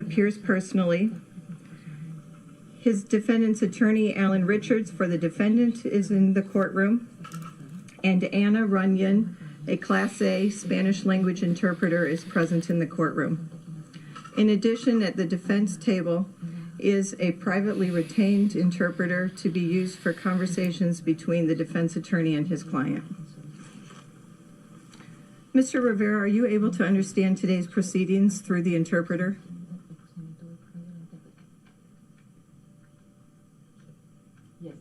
appears personally. His defendant's attorney, Alan Richards, for the defendant, is in the courtroom. And Anna Runyon, a Class A Spanish language interpreter, is present in the courtroom. In addition, at the defense table is a privately retained interpreter to be used for conversations between the defense attorney and his client. Mr. Rivera, are you able to understand today's proceedings through the interpreter? Yes.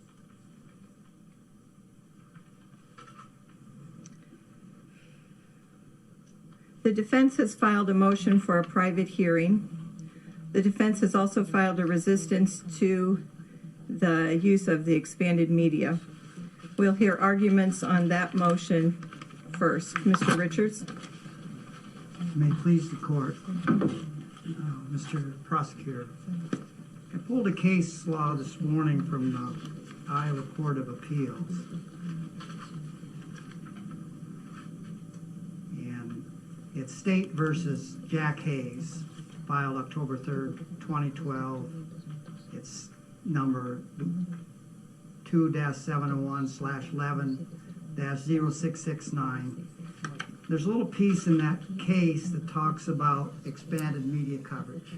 The defense has filed a motion for a private hearing. The defense has also filed a resistance to the use of the expanded media. We'll hear arguments on that motion first. Mr. Richards. May it please the court. Mr. Prosecutor, I pulled a case law this morning from the Iowa Court of Appeals. And it's State versus Jack Hayes, filed October 3rd, 2012. It's number 2-701/11-0669. There's a little piece in that case that talks about expanded media coverage.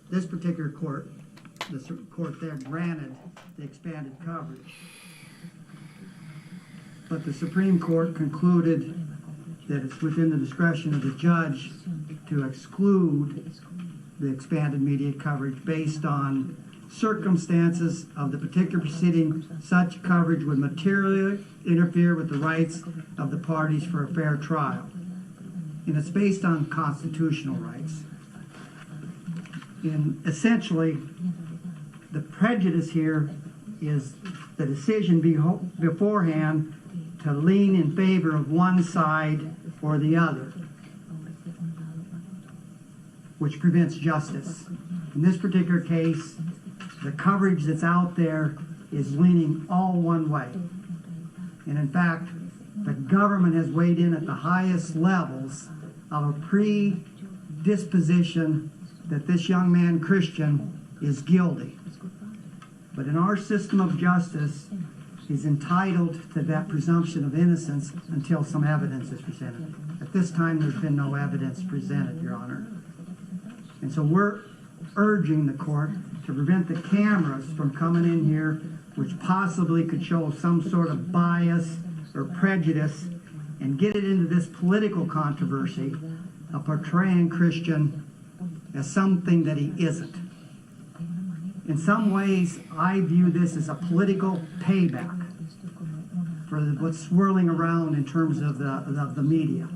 This particular court, the court there granted the expanded coverage. But the Supreme Court concluded that it's within the discretion of the judge to exclude the expanded media coverage based on circumstances of the particular proceeding. Such coverage would materially interfere with the rights of the parties for a fair trial. And it's based on constitutional rights. And essentially, the prejudice here is the decision beforehand to lean in favor of one side or the other, which prevents justice. In this particular case, the coverage that's out there is leaning all one way. And in fact, the government has weighed in at the highest levels of a predisposition that this young man, Christian, is guilty. But in our system of justice, he's entitled to that presumption of innocence until some evidence is presented. At this time, there's been no evidence presented, Your Honor. And so we're urging the court to prevent the cameras from coming in here, which possibly could show some sort of bias or prejudice, and get it into this political controversy of portraying Christian as something that he isn't. In some ways, I view this as a political payback for what's swirling around in terms of the media.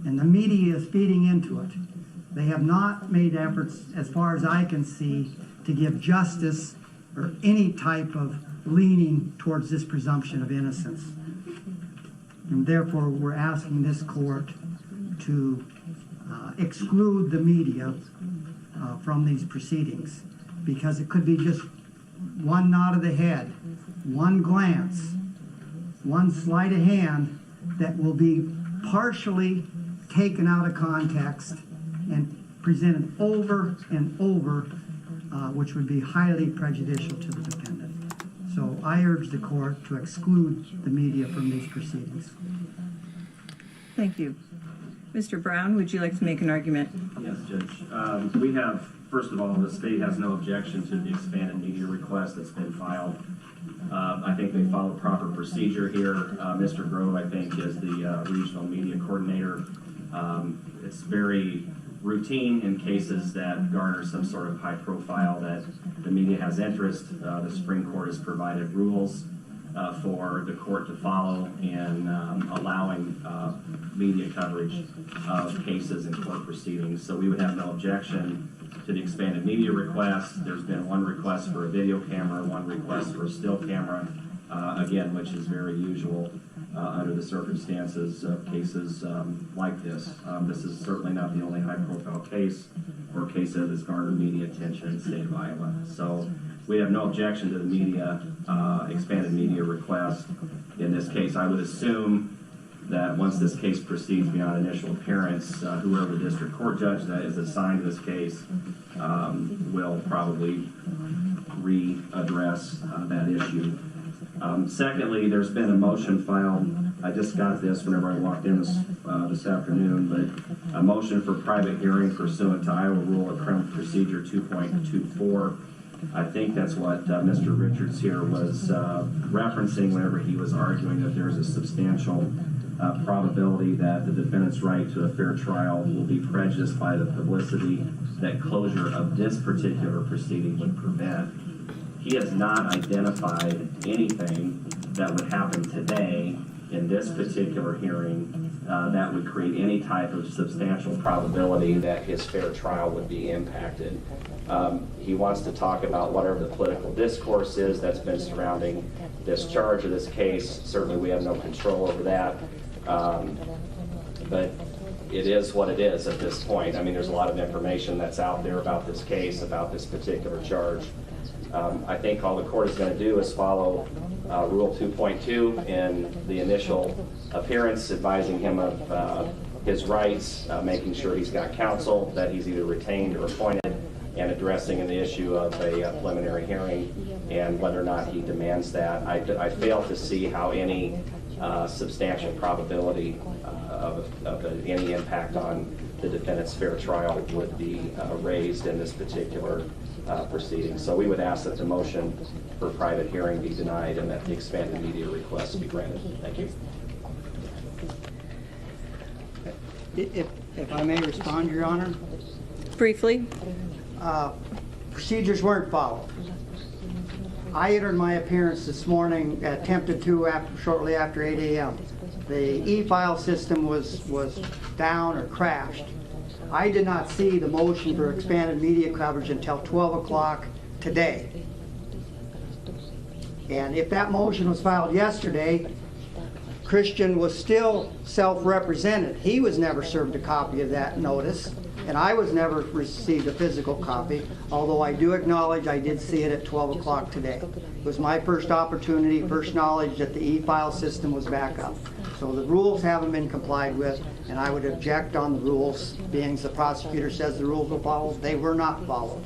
And the media is feeding into it. They have not made efforts, as far as I can see, to give justice or any type of leaning towards this presumption of innocence. And therefore, we're asking this court to exclude the media from these proceedings, because it could be just one nod of the head, one glance, one sleight of hand that will be partially taken out of context and presented over and over, which would be highly prejudicial to the defendant. So I urge the court to exclude the media from these proceedings. Thank you. Mr. Brown, would you like to make an argument? Yes, Judge. We have, first of all, the state has no objection to the expanded media request that's been filed. I think they followed proper procedure here. Mr. Grove, I think, is the regional media coordinator. It's very routine in cases that garner some sort of high profile that the media has interest. The Supreme Court has provided rules for the court to follow in allowing media coverage of cases and court proceedings. So we would have no objection to the expanded media request. There's been one request for a video camera, one request for a still camera, again, which is very usual under the circumstances of cases like this. This is certainly not the only high-profile case or case that has garnered media attention in the state of Iowa. So we have no objection to the media, expanded media request. In this case, I would assume that once this case proceeds beyond initial appearance, whoever the district court judge that is assigned to this case will probably readdress that issue. Secondly, there's been a motion filed. I just got this whenever I walked in this afternoon, but a motion for private hearing pursuant to Iowa Rule of Criminal Procedure 2.24. I think that's what Mr. Richards here was referencing whenever he was arguing that there's a substantial probability that the defendant's right to a fair trial will be prejudiced by the publicity that closure of this particular proceeding would prevent. He has not identified anything that would happen today in this particular hearing that would create any type of substantial probability that his fair trial would be impacted. He wants to talk about whatever the political discourse is that's been surrounding this charge of this case. Certainly we have no control over that, but it is what it is at this point. I mean, there's a lot of information that's out there about this case, about this particular charge. I think all the court is going to do is follow Rule 2.2 in the initial appearance, advising him of his rights, making sure he's got counsel, that he's either retained or appointed, and addressing the issue of a preliminary hearing and whether or not he demands that. I fail to see how any substantial probability of any impact on the defendant's fair trial would be raised in this particular proceeding. So we would ask that the motion for private hearing be denied and that the expanded media request be granted. Thank you. If I may respond, Your Honor. Briefly. Procedures weren't followed. I entered my appearance this morning, attempted to shortly after 8 a.m. The e-file system was down or crashed. I did not see the motion for expanded media coverage until 12 o'clock today. And if that motion was filed yesterday, Christian was still self-represented. He was never served a copy of that notice, and I was never received a physical copy, although I do acknowledge I did see it at 12 o'clock today. It was my first opportunity, first knowledge that the e-file system was back up. So the rules haven't been complied with, and I would object on the rules, being the prosecutor says the rules were followed. They were not followed.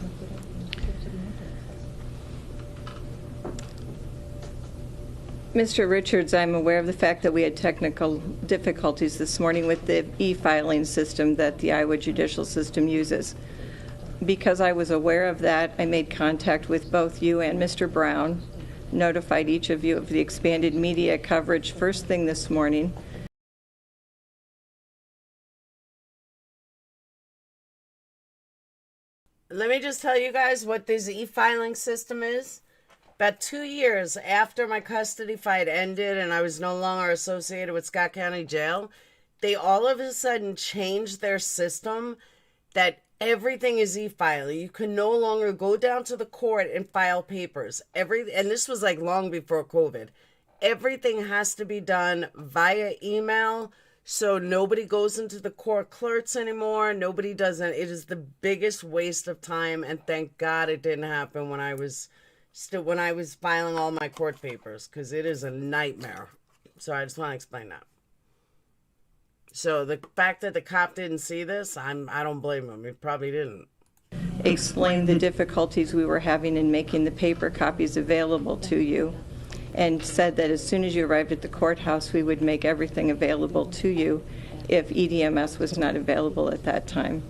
Mr. Richards, I'm aware of the fact that we had technical difficulties this morning with the e-filing system that the Iowa judicial system uses. Because I was aware of that, I made contact with both you and Mr. Brown, notified each of you of the expanded media coverage first thing this morning. Let me just tell you guys what this e-filing system is. About 2 years after my custody fight ended and I was no longer associated with Scott County Jail, they all of a sudden changed their system that everything is e-filing. You can no longer go down to the court and file papers. And this was like long before COVID. Everything has to be done via email, so nobody goes into the court clerks anymore. Nobody does it. It is the biggest waste of time, and thank God it didn't happen when I was filing all my court papers, because it is a nightmare. So I just want to explain that. So the fact that the cop didn't see this, I don't blame him. He probably didn't. Explained the difficulties we were having in making the paper copies available to you, and said that as soon as you arrived at the courthouse, we would make everything available to you if EDMS was not available at that time.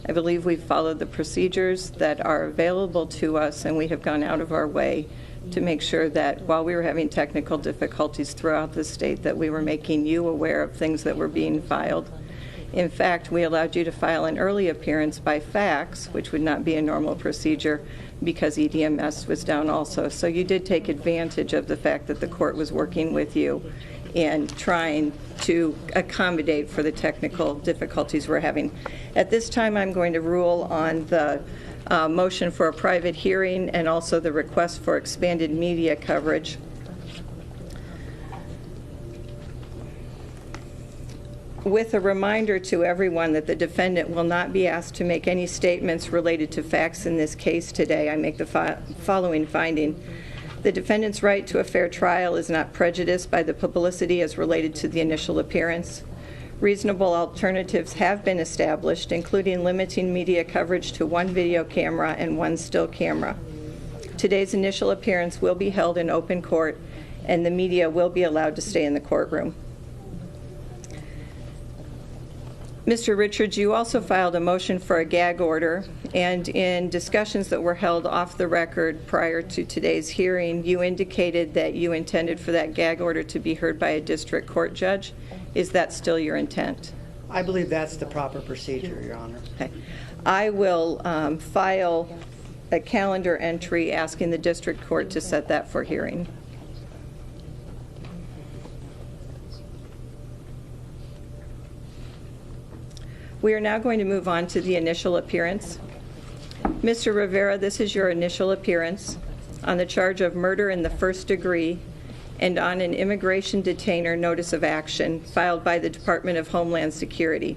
I believe we've followed the procedures that are available to us, and we have gone out of our way to make sure that while we were having technical difficulties throughout the state, that we were making you aware of things that were being filed. In fact, we allowed you to file an early appearance by fax, which would not be a normal procedure, because EDMS was down also. So you did take advantage of the fact that the court was working with you and trying to accommodate for the technical difficulties we're having. At this time, I'm going to rule on the motion for a private hearing and also the request for expanded media coverage. With a reminder to everyone that the defendant will not be asked to make any statements related to facts in this case today, I make the following finding. The defendant's right to a fair trial is not prejudiced by the publicity as related to the initial appearance. Reasonable alternatives have been established, including limiting media coverage to one video camera and one still camera. Today's initial appearance will be held in open court, and the media will be allowed to stay in the courtroom. Mr. Richards, you also filed a motion for a gag order, and in discussions that were held off the record prior to today's hearing, you indicated that you intended for that gag order to be heard by a district court judge. Is that still your intent? I believe that's the proper procedure, Your Honor. Okay. I will file a calendar entry asking the district court to set that for hearing. We are now going to move on to the initial appearance. Mr. Rivera, this is your initial appearance on the charge of murder in the first degree and on an immigration detainer notice of action filed by the Department of Homeland Security.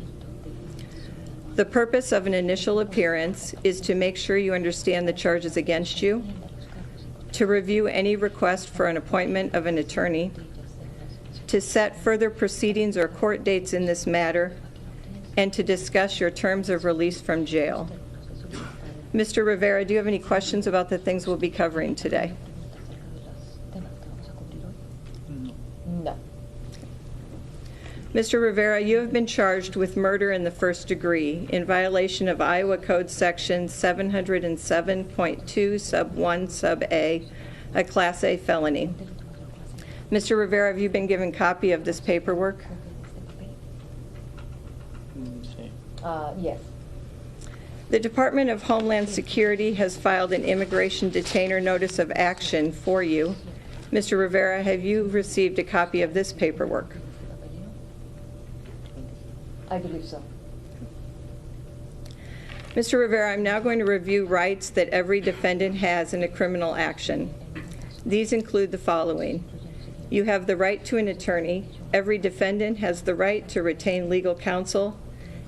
The purpose of an initial appearance is to make sure you understand the charges against you, to review any request for an appointment of an attorney, to set further proceedings or court dates in this matter, and to discuss your terms of release from jail. Mr. Rivera, do you have any questions about the things we'll be covering today? No. Mr. Rivera, you have been charged with murder in the first degree in violation of Iowa Code Section 707.2 sub 1 sub A, a Class A felony. Mr. Rivera, have you been given copy of this paperwork? Yes. The Department of Homeland Security has filed an immigration detainer notice of action for you. Mr. Rivera, have you received a copy of this paperwork? I believe so. Mr. Rivera, I'm now going to review rights that every defendant has in a criminal action. These include the following. You have the right to an attorney. Every defendant has the right to retain legal counsel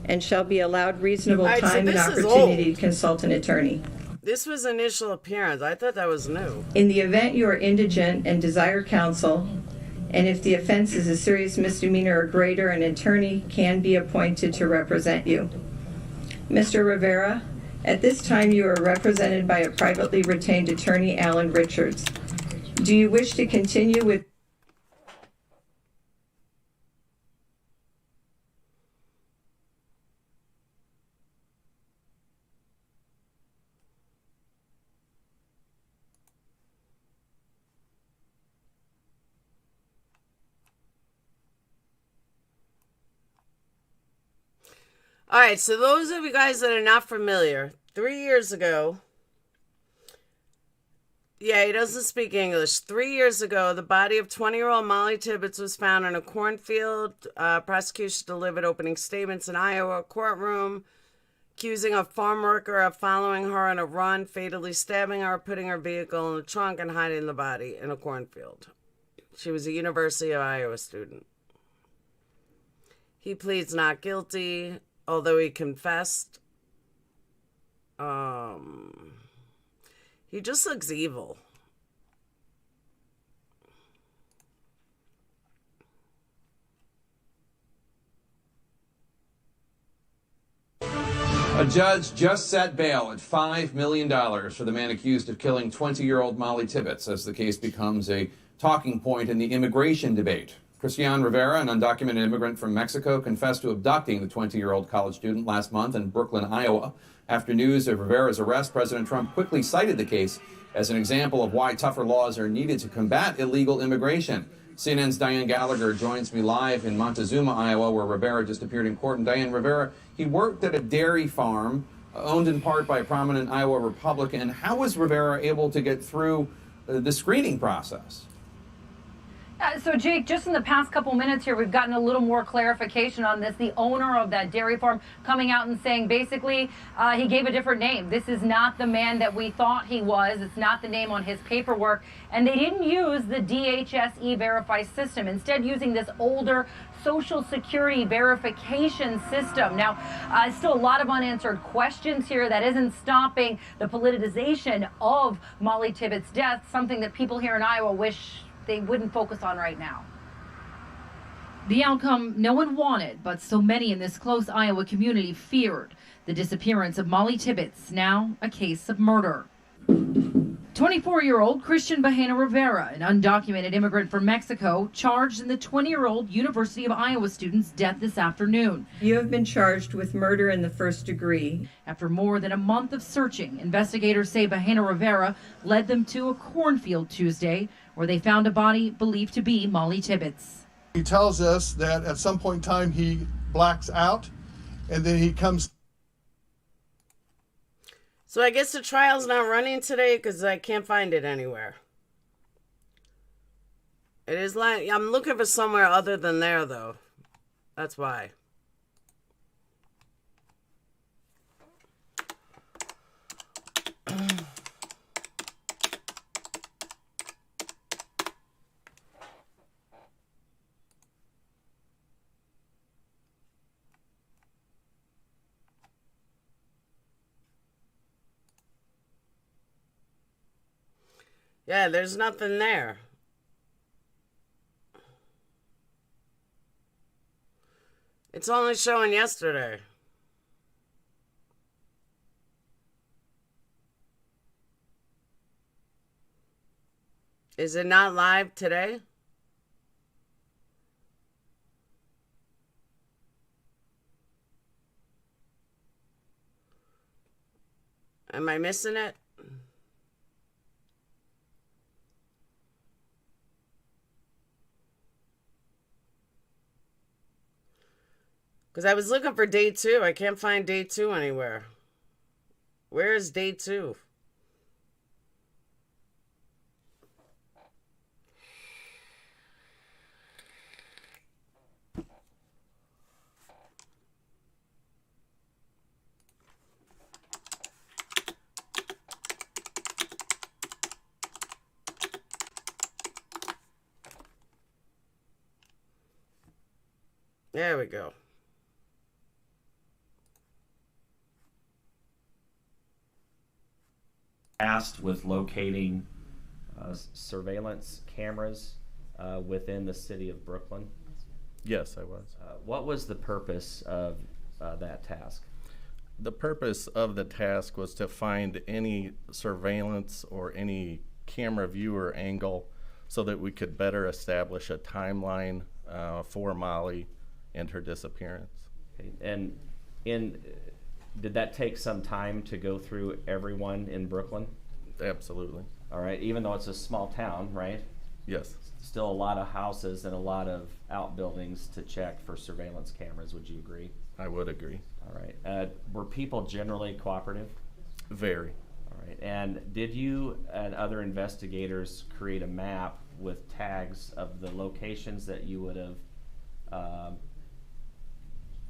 and shall be allowed reasonable All right, so time and this is opportunity old. to consult an attorney. This was initial appearance. I thought that was new. In the event you are indigent and desire counsel, and if the offense is a serious misdemeanor or greater, an attorney can be appointed to represent you. Mr. Rivera, at this time you are represented by a privately retained attorney, Alan Richards. Do you wish to continue with All right, so those of you guys that are not familiar, 3 years ago, yeah, he doesn't speak English. 3 years ago, the body of 20-year-old Mollie Tibbetts was found in a cornfield. Prosecution delivered opening statements in Iowa courtroom, accusing a farm worker of following her on a run, fatally stabbing her, putting her vehicle in the trunk, and hiding the body in a cornfield. She was a University of Iowa student. He pleads not guilty, although he confessed. He just looks evil. A judge just set bail at $5 million for the man accused of killing 20-year-old Mollie Tibbetts as the case becomes a talking point in the immigration debate. Christian Rivera, an undocumented immigrant from Mexico, confessed to abducting the 20-year-old college student last month in Brooklyn, Iowa. After news of Rivera's arrest, President Trump quickly cited the case as an example of why tougher laws are needed to combat illegal immigration. CNN's Diane Gallagher joins me live in Montezuma, Iowa, where Rivera just appeared in court. And Diane, Rivera, he worked at a dairy farm owned in part by a prominent Iowa Republican. How was Rivera able to get through the screening process? So, Jake, just in the past couple minutes here, we've gotten a little more clarification on this. The owner of that dairy farm coming out and saying basically he gave a different name. This is not the man that we thought he was. It's not the name on his paperwork. And they didn't use the DHS E-Verify system, instead using this older Social Security verification system. Now, still a lot of unanswered questions here. That isn't stopping the politicization of Mollie Tibbetts' death, something that people here in Iowa wish they wouldn't focus on right now. The outcome no one wanted, but so many in this close Iowa community feared. The disappearance of Mollie Tibbetts, now a case of murder. 24-year-old Christian Bahena Rivera, an undocumented immigrant from Mexico, charged in the 20-year-old University of Iowa student's death this afternoon. You have been charged with murder in the first degree. After more than a month of searching, investigators say Bahena Rivera led them to a cornfield Tuesday, where they found a body believed to be Mollie Tibbetts. He tells us that at some point in time he blacks out and then he comes. So I guess the trial's not running today because I can't find it anywhere. It is like, I'm looking for somewhere other than there, though. That's why. Yeah, there's nothing there. It's only showing yesterday. Is it not live today? Am I missing it? Because I was looking for day 2. I can't find day 2 anywhere. Where is day 2? There we go. Tasked with locating surveillance cameras within the city of Brooklyn. Yes, I was. What was the purpose of that task? The purpose of the task was to find any surveillance or any camera viewer angle so that we could better establish a timeline for Mollie and her disappearance. Okay. And did that take some time to go through everyone in Brooklyn? Absolutely. All right, even though it's a small town, right? Yes. Still a lot of houses and a lot of outbuildings to check for surveillance cameras, would you agree? I would agree. All right. Were people generally cooperative? Very. All right. And did you and other investigators create a map with tags of the locations that you would have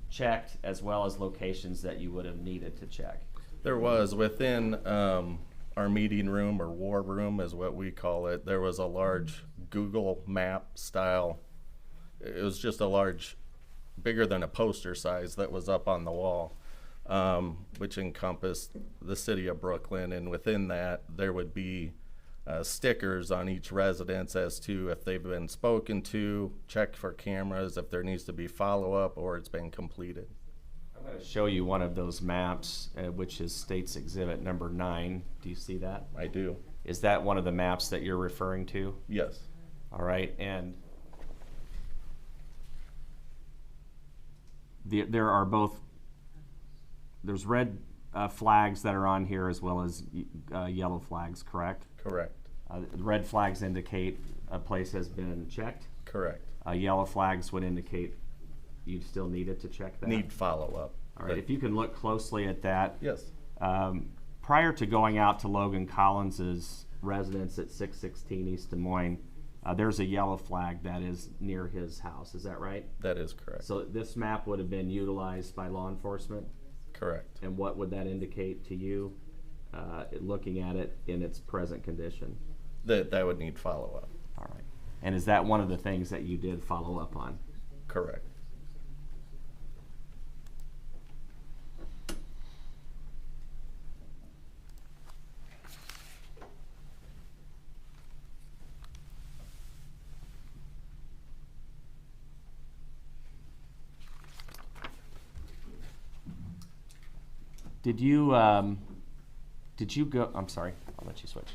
checked, as well as locations that you would have needed to check? There was, within our meeting room, or war room is what we call it, there was a large Google map style. It was just a large, bigger than a poster size, that was up on the wall, which encompassed the city of Brooklyn. And within that, there would be stickers on each residence as to if they've been spoken to, check for cameras, if there needs to be follow-up or it's been completed. I'm going to show you one of those maps, which is State's Exhibit number 9. Do you see that? I do. Is that one of the maps that you're referring to? Yes. All right, and there are both, there's red flags that are on here as well as yellow flags, correct? Correct. The red flags indicate a place has been checked. Correct. Yellow flags would indicate you still needed to check that. Need follow-up. All right, if you can look closely at that. Yes. Prior to going out to Logan Collins's residence at 616 East Des Moines, there's a yellow flag that is near his house. Is that right? That is correct. So this map would have been utilized by law enforcement? Correct. And what would that indicate to you, looking at it in its present condition? That would need follow-up. All right. And is that one of the things that you did follow up on? Correct. Did you go, I'm sorry, I'll let you switch.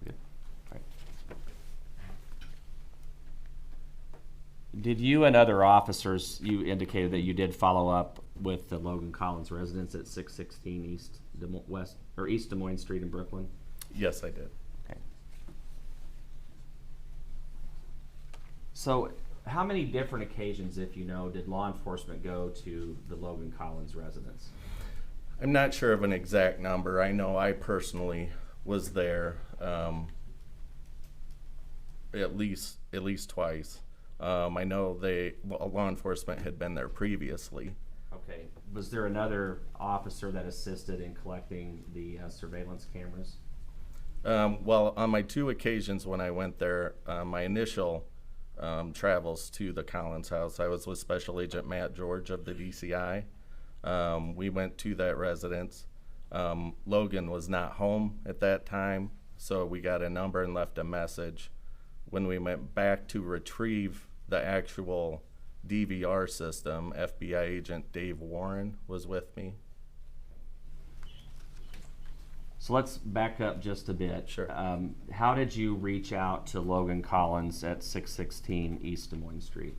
Good. All right. Did you and other officers, you indicated that you did follow up with the Logan Collins residence at 616 East Des Moines Street in Brooklyn? Yes, I did. Okay. So how many different occasions, if you know, did law enforcement go to the Logan Collins residence? I'm not sure of an exact number. I know I personally was there at least twice. I know law enforcement had been there previously. Okay. Was there another officer that assisted in collecting the surveillance cameras? Well, on my 2 occasions when I went there, my initial travels to the Collins house, I was with Special Agent Matt George of the DCI. We went to that residence. Logan was not home at that time, so we got a number and left a message. When we went back to retrieve the actual DVR system, FBI agent Dave Warren was with me. So let's back up just a bit. Sure. How did you reach out to Logan Collins at 616 East Des Moines Street?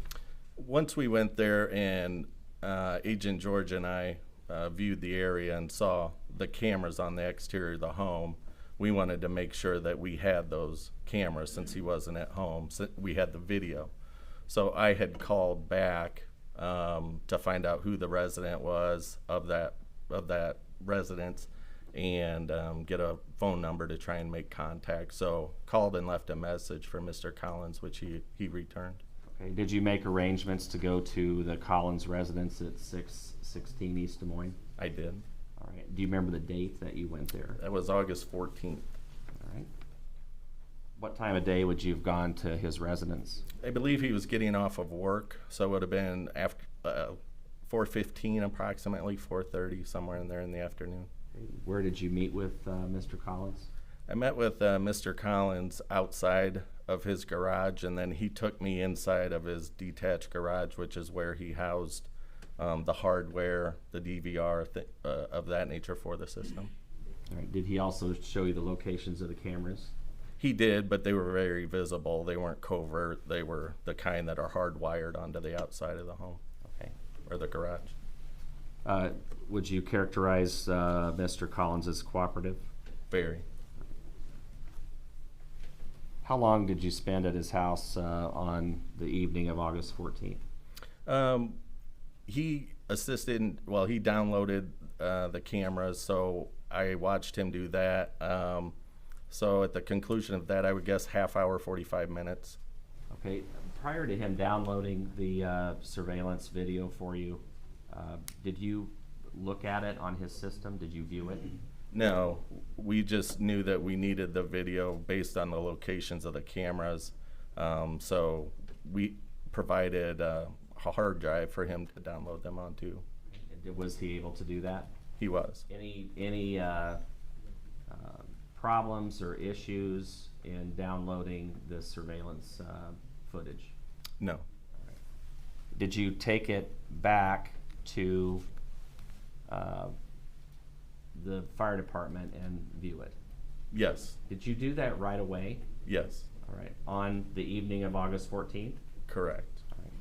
Once we went there and Agent George and I viewed the area and saw the cameras on the exterior of the home, we wanted to make sure that we had those cameras since he wasn't at home. So we had the video. So I had called back to find out who the resident was of that residence and get a phone number to try and make contact. So called and left a message for Mr. Collins, which he returned. Okay. Did you make arrangements to go to the Collins residence at 616 East Des Moines? I did. All right. Do you remember the date that you went there? That was August 14th. All right. What time of day would you have gone to his residence? I believe he was getting off of work, so it would have been after 4:15, approximately 4:30, somewhere in there in the afternoon. Okay. Where did you meet with Mr. Collins? I met with Mr. Collins outside of his garage, and then he took me inside of his detached garage, which is where he housed the hardware, the DVR, of that nature for the system. All right. Did he also show you the locations of the cameras? He did, but they were very visible. They weren't covert. They were the kind that are hardwired onto the outside of the home. Okay. Or the garage. Would you characterize Mr. Collins as cooperative? Very. How long did you spend at his house on the evening of August 14th? He assisted, well, he downloaded the cameras, so I watched him do that. So at the conclusion of that, I would guess half hour, 45 minutes. Okay. Prior to him downloading the surveillance video for you, did you look at it on his system? Did you view it? No, we just knew that we needed the video based on the locations of the cameras. So we provided a hard drive for him to download them onto. Was he able to do that? He was. Any problems or issues in downloading the surveillance footage? No. Did you take it back to the fire department and view it? Yes. Did you do that right away? Yes. All right. On the evening of August 14th? Correct. All right.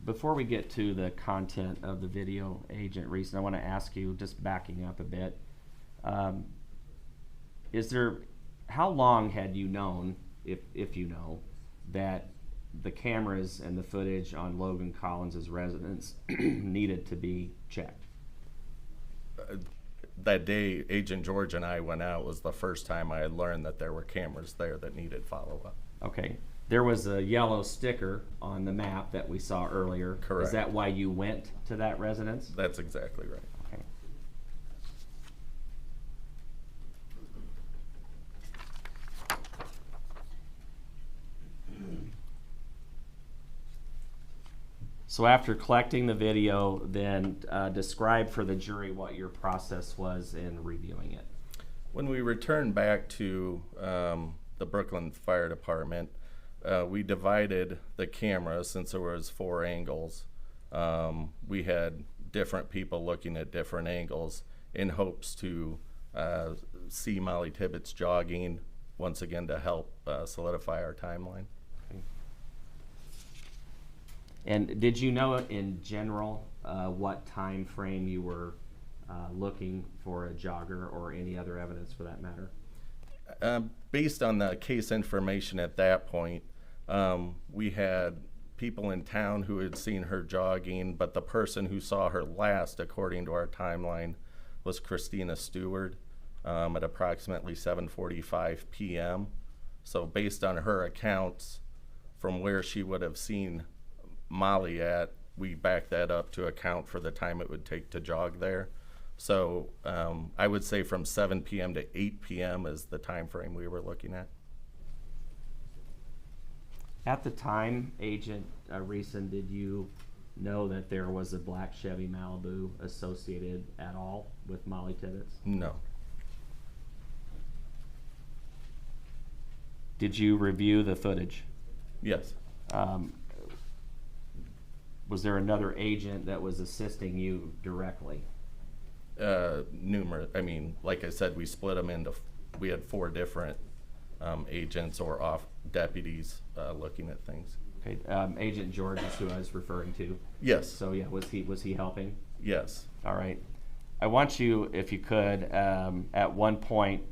Before we get to the content of the video, Agent Reese, I want to ask you, just backing up a bit, how long had you known, if you know, that the cameras and the footage on Logan Collins' residence needed to be checked? that day Agent George and I went out was the first time I had learned that there were cameras there that needed follow-up. Okay. There was a yellow sticker on the map that we saw earlier. Correct. Is that why you went to that residence? That's exactly right. Okay. So after collecting the video, then describe for the jury what your process was in reviewing it. When we returned back to the Brooklyn Fire Department, we divided the camera since there was 4 angles. We had different people looking at different angles in hopes to see Mollie Tibbetts jogging once again to help solidify our timeline. And did you know in general what time frame you were looking for a jogger or any other evidence for that matter? Based on the case information at that point, we had people in town who had seen her jogging, but the person who saw her last, according to our timeline, was Christina Stewart at approximately 7:45 p.m. So based on her accounts from where she would have seen Mollie at, we backed that up to account for the time it would take to jog there. So I would say from 7 p.m. to 8 p.m. is the time frame we were looking at. At the time, Agent Reeson, did you know that there was a black Chevy Malibu associated at all with Mollie Tibbetts? No. Did you review the footage? Yes. Was there another agent that was assisting you directly? Numerous. I mean, like I said, we split them into, we had 4 different agents or off deputies looking at things. Okay, Agent George is who I was referring to. Yes. So yeah, was he helping? Yes. All right. I want you, if you could, at one point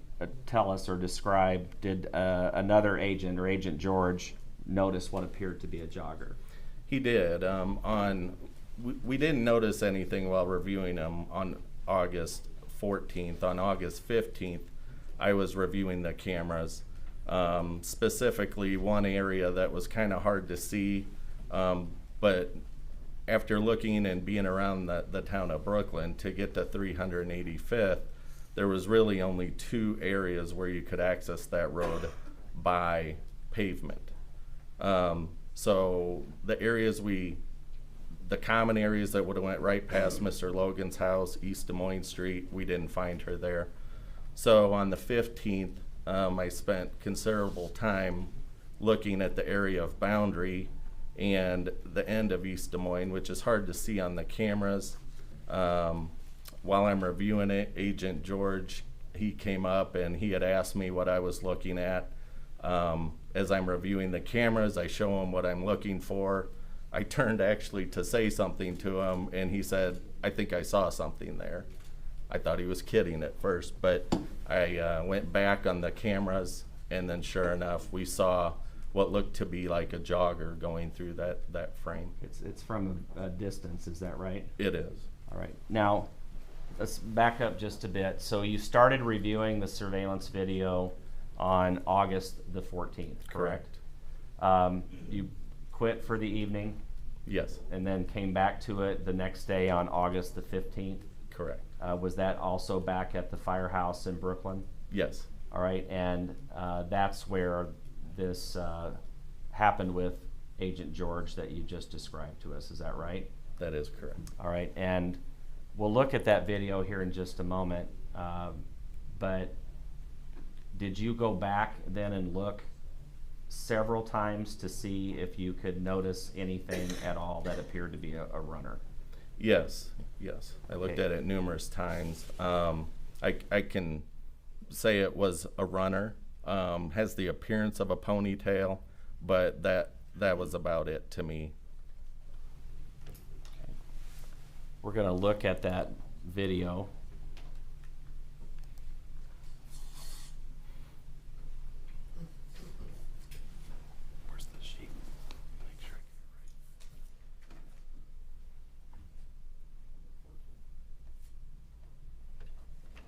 tell us or describe, did another agent or Agent George notice what appeared to be a jogger? He did. We didn't notice anything while reviewing them on August 14th. On August 15th, I was reviewing the cameras. Specifically, one area that was kind of hard to see, but after looking and being around the town of Brooklyn to get to 385th, there was really only 2 areas where you could access that road by pavement. So the areas the common areas that would have went right past Mr. Logan's house, East Des Moines Street, we didn't find her there. So on the 15th, I spent considerable time looking at the area of boundary and the end of East Des Moines, which is hard to see on the cameras. While I'm reviewing it, Agent George, he came up and he had asked me what I was looking at. As I'm reviewing the cameras, I show him what I'm looking for. I turned actually to say something to him, and he said, "I think I saw something there." I thought he was kidding at first, but I went back on the cameras, and then sure enough, we saw what looked to be like a jogger going through that frame. It's from a distance, is that right? It is. All right. Now, let's back up just a bit. So you started reviewing the surveillance video on August the 14th, correct? You quit for the evening? Yes. And then came back to it the next day on August the 15th? Correct. Was that also back at the firehouse in Brooklyn? Yes. All right, and that's where this happened with Agent George that you just described to us, is that right? That is correct. All right, and we'll look at that video here in just a moment, but did you go back then and look several times to see if you could notice anything at all that appeared to be a runner? Yes, yes. I looked at it numerous times. I can say it was a runner. Has the appearance of a ponytail, but that was about it to me. Okay. We're going to look at that video. Where's the sheet? Make sure I get it right.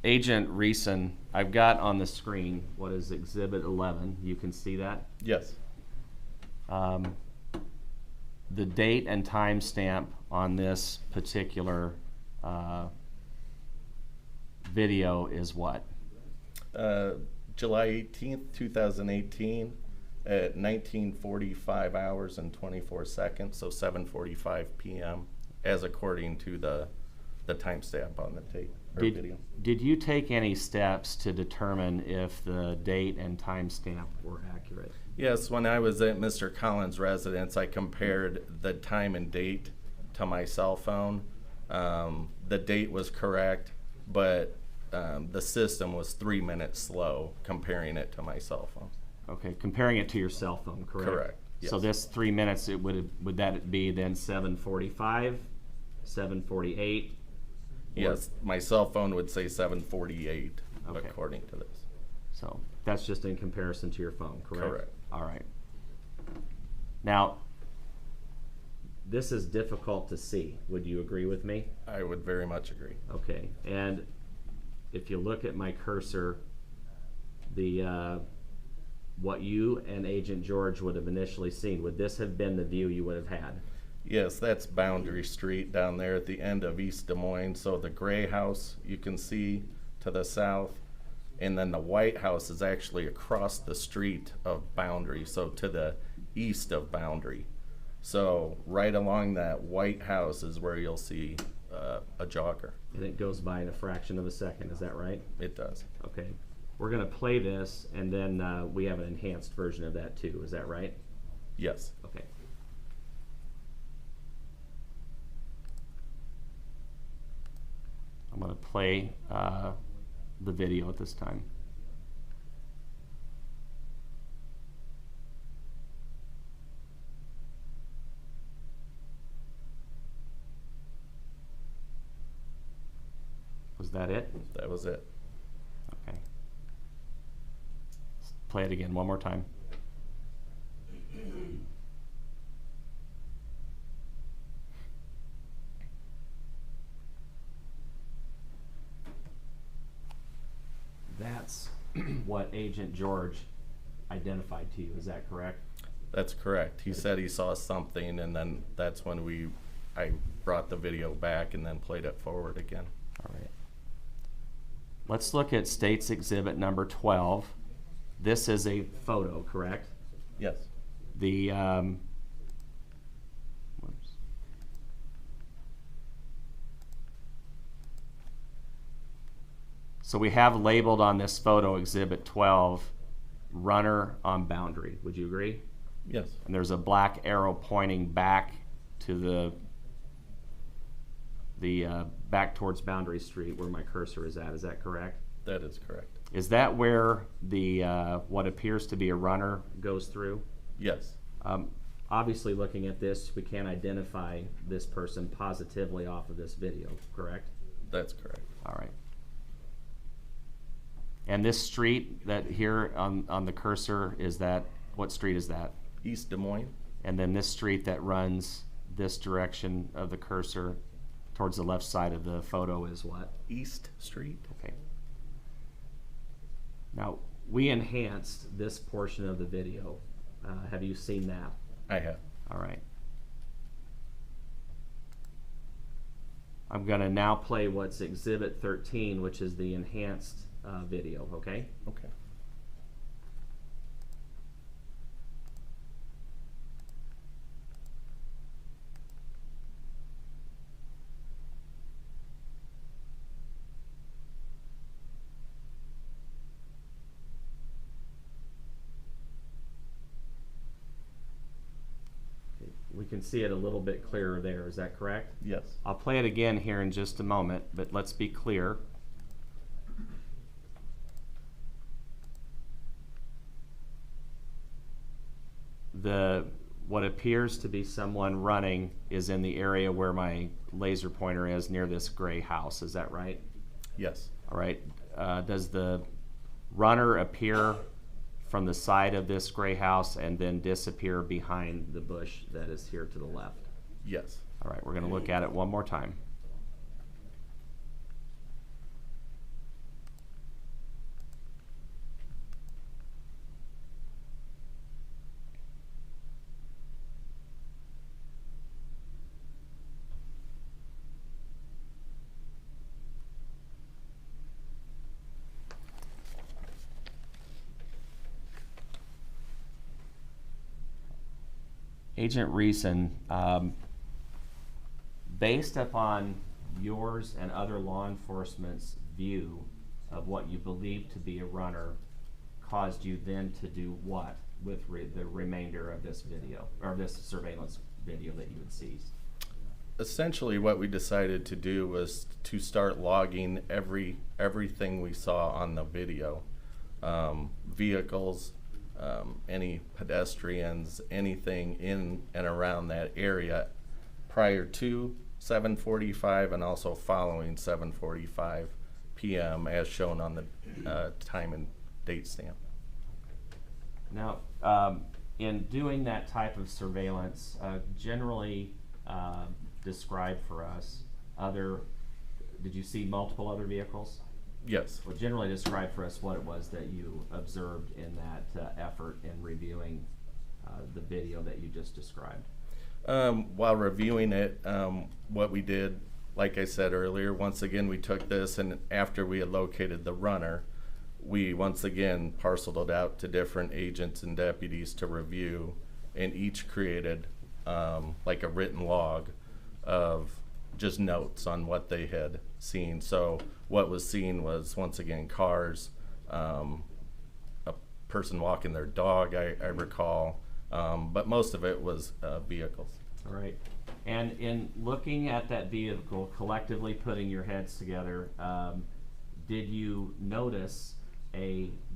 Agent Reeson, I've got on the screen what is Exhibit 11. You can see that? Yes. The date and time stamp on this particular video is what? July 18th, 2018 at 19:45 hours and 24 seconds, so 7:45 p.m. as according to the timestamp on the tape or video. Did you take any steps to determine if the date and timestamp were accurate? Yes, when I was at Mr. Collins' residence, I compared the time and date to my cell phone. The date was correct, but the system was 3 minutes slow comparing it to my cell phone. Okay, comparing it to your cell phone, correct? Correct, yes. So this 3 minutes, would that be then 7:45, 7:48? Yes, my cell phone would say 7:48 Okay. according to this. So that's just in comparison to your phone, correct? Correct. All right. Now, this is difficult to see. Would you agree with me? I would very much agree. Okay, and if you look at my cursor, the what you and Agent George would have initially seen, would this have been the view you would have had? Yes, that's Boundary Street down there at the end of East Des Moines. So the gray house you can see to the south, and then the white house is actually across the street of Boundary, so to the east of Boundary. So right along that white house is where you'll see a jogger. And it goes by in a fraction of a second, is that right? It does. Okay. We're going to play this, and then we have an enhanced version of that too, is that right? Yes. Okay. I'm going to play the video at this time. Was that it? That was it. Okay. Let's play it again one more time. That's what Agent George identified to you, is that correct? That's correct. He said he saw something, and then that's when I brought the video back and then played it forward again. All right. Let's look at State's Exhibit number 12. This is a photo, correct? Yes. The so we have labeled on this photo Exhibit 12, runner on boundary. Would you agree? Yes. And there's a black arrow pointing back to the back towards Boundary Street where my cursor is at. Is that correct? That is correct. Is that where the what appears to be a runner goes through? Yes. Obviously, looking at this, we can't identify this person positively off of this video, correct? That's correct. All right. And this street that here on the cursor, is that, what street is that? East Des Moines. And then this street that runs this direction of the cursor towards the left side of the photo is what? East Street. Okay. Now, we enhanced this portion of the video. Have you seen that? I have. All right. I'm going to now play what's Exhibit 13, which is the enhanced video, okay? Okay. We can see it a little bit clearer there, is that correct? Yes. I'll play it again here in just a moment, but let's be clear. What appears to be someone running is in the area where my laser pointer is, near this gray house, is that right? Yes. All right. Does the runner appear from the side of this gray house and then disappear behind the bush that is here to the left? Yes. All right, we're going to look at it one more time. Agent Reeson, based upon yours and other law enforcement's view of what you believe to be a runner, caused you then to do what with the remainder of this video, or this surveillance video that you had seized? Essentially what we decided to do was to start logging everything we saw on the video. Vehicles, any pedestrians, anything in and around that area prior to 7:45 and also following 7:45 p.m. as shown on the time and date stamp. Now, in doing that type of surveillance, generally describe for us did you see multiple other vehicles? Yes. Well, generally describe for us what it was that you observed in that effort in reviewing the video that you just described. While reviewing it, what we did, like I said earlier, once again we took this, and after we had located the runner, we once again parceled it out to different agents and deputies to review, and each created like a written log of just notes on what they had seen. So what was seen was, once again, cars, a person walking their dog, I recall, but most of it was vehicles. All right. And in looking at that vehicle, collectively putting your heads together, did you notice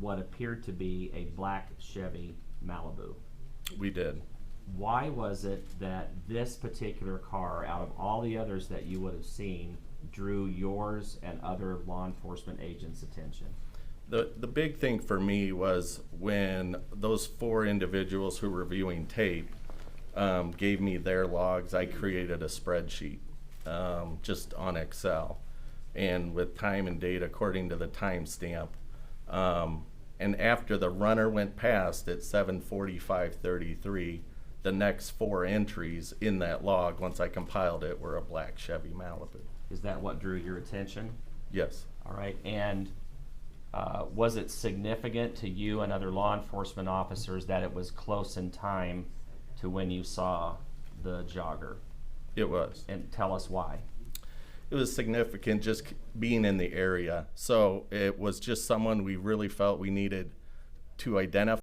what appeared to be a black Chevy Malibu? We did. Why was it that this particular car, out of all the others that you would have seen, drew yours and other law enforcement agents' attention? The big thing for me was when those 4 individuals who were reviewing tape gave me their logs, I created a spreadsheet just on Excel, and with time and date according to the timestamp. And after the runner went past at 7:45:33, the next 4 entries in that log, once I compiled it, were a black Chevy Malibu. Is that what drew your attention? Yes. All right. And was it significant to you and other law enforcement officers that it was close in time to when you saw the jogger? It was. And tell us why. It was significant just being in the area. So it was just someone we really felt we needed to identify.